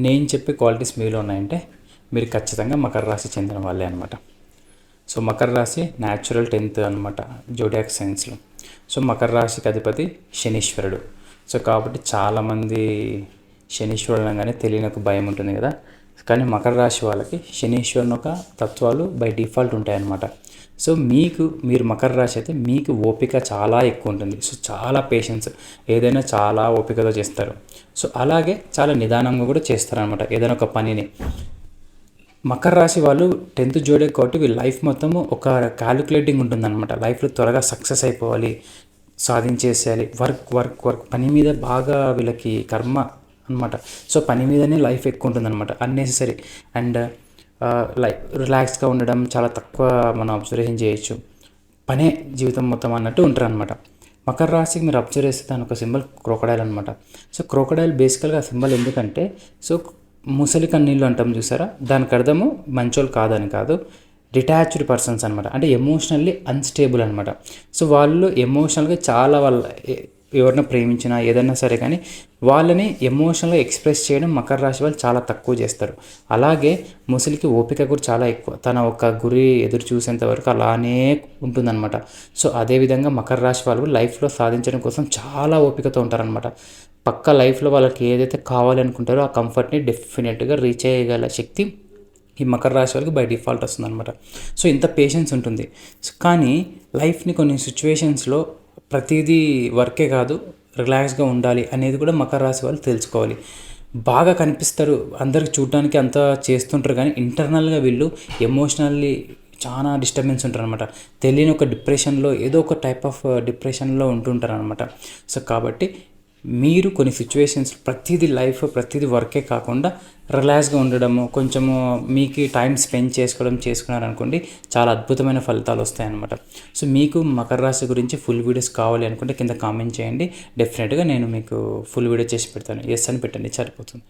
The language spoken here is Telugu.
నేను చెప్పే క్వాలిటీస్ మీలో ఉన్నాయంటే మీరు ఖచ్చితంగా మకర రాశి చెందిన వాళ్ళే అనమాట. సో మకర రాశి న్యాచురల్ 10th అనమాట జోడియాక్ సైన్స్లో. సో మకర రాశికి అధిపతి శనీశ్వరుడు. సో కాబట్టి చాలామంది శనీశ్వరుడు అనగానే తెలియని ఒక భయం ఉంటుంది కదా. కానీ మకర రాశి వాళ్ళకి శనీశ్వరుని ఒక తత్వాలు బై డిఫాల్ట్ ఉంటాయన్నమాట. సో మీరు మకర రాశి అయితే మీకు ఓపిక చాలా ఎక్కువ ఉంటుంది. సో చాలా పేషెన్స్, ఏదైనా చాలా ఓపికతో చేస్తారు. సో అలాగే చాలా నిదానంగా కూడా చేస్తారనమాట ఏదైనా ఒక పనిని. మకర రాశి వాళ్ళు 10th జోడే కాబట్టి వీళ్ళ లైఫ్ మొత్తము ఒక క్యాలిక్యులేటింగ్ ఉంటుందన్నమాట. లైఫ్లో త్వరగా సక్సెస్ అయిపోవాలి, సాధించేసేయాలి, వర్క్ పని మీద బాగా వీళ్ళకి కర్మ అనమాట. సో పని మీదనే లైఫ్ ఎక్కువ ఉంటుందన్నమాట. అన్నెసెసరీ అండ్ రిలాక్స్గా ఉండడం చాలా తక్కువ మనం అబ్జర్వేషన్ చేయొచ్చు. పనే జీవితం మొత్తం అన్నట్టు ఉంటారు అనమాట. మకర రాశికి మీరు అబ్జర్వ్ చేస్తే దాని ఒక సింబల్ క్రోకడైల్ అనమాట. సో క్రోకడైల్ బేసికల్గా సింబల్ ఎందుకంటే, సో ముసలి కన్నీళ్ళు అంటాం చూసారా, దానికి అర్థము మంచోళ్ళు కాదని కాదు, డిటాచ్డ్ పర్సన్స్ అనమాట. అంటే ఎమోషనల్లీ అన్స్టేబుల్ అనమాట. సో వాళ్ళు ఎమోషనల్గా చాలా ఎవరిని ప్రేమించినా ఏదైనా సరే కానీ వాళ్ళని ఎమోషనల్గా ఎక్స్ప్రెస్ చేయడం మకర రాశి వాళ్ళు చాలా తక్కువ చేస్తారు. అలాగే ముసలికి ఓపిక కూడా చాలా ఎక్కువ, తన ఒక గురి ఎదురు చూసేంత వరకు అలానే ఉంటుందన్నమాట. సో అదేవిధంగా మకర రాశి వాళ్ళు లైఫ్లో సాధించడం కోసం చాలా ఓపికతో ఉంటారనమాట. పక్క లైఫ్లో వాళ్ళకి ఏదైతే కావాలనుకుంటారో ఆ కంఫర్ట్ని డెఫినెట్గా రీచ్ చేయగల శక్తి ఈ మకర రాశి వాళ్ళకి బై డిఫాల్ట్ వస్తుందన్నమాట. సో ఇంత పేషెన్స్ ఉంటుంది. కానీ లైఫ్ని కొన్ని సిచ్యువేషన్స్లో ప్రతిదీ వర్కే కాదు, రిలాక్స్గా ఉండాలి అనేది కూడా మకర రాశి వాళ్ళు తెలుసుకోవాలి. బాగా కనిపిస్తారు, అందరికి చూడడానికి అంతా చేస్తుంటారు, కానీ ఇంటర్నల్గా వీళ్ళు ఎమోషనల్లీ చాలా డిస్టర్బెన్స్ ఉంటారు అనమాట. తెలియని ఒక డిప్రెషన్లో, ఏదో ఒక టైప్ ఆఫ్ డిప్రెషన్లో ఉంటుంటారు అనమాట. సో కాబట్టి మీరు కొన్ని సిచ్యువేషన్స్ ప్రతిదీ వర్కే కాకుండా రిలాక్స్గా ఉండడము, కొంచెము మీకు టైం స్పెండ్ చేసుకున్నారనుకోండి, చాలా అద్భుతమైన ఫలితాలు వస్తాయన్నమాట. సో మీకు మకర రాశి గురించి ఫుల్ వీడియోస్ కావాలి అనుకుంటే కింద కామెంట్ చేయండి. డెఫినెట్గా నేను మీకు ఫుల్ వీడియో చేసి పెడతాను. ఎస్ అని పెట్టండి, సరిపోతుంది.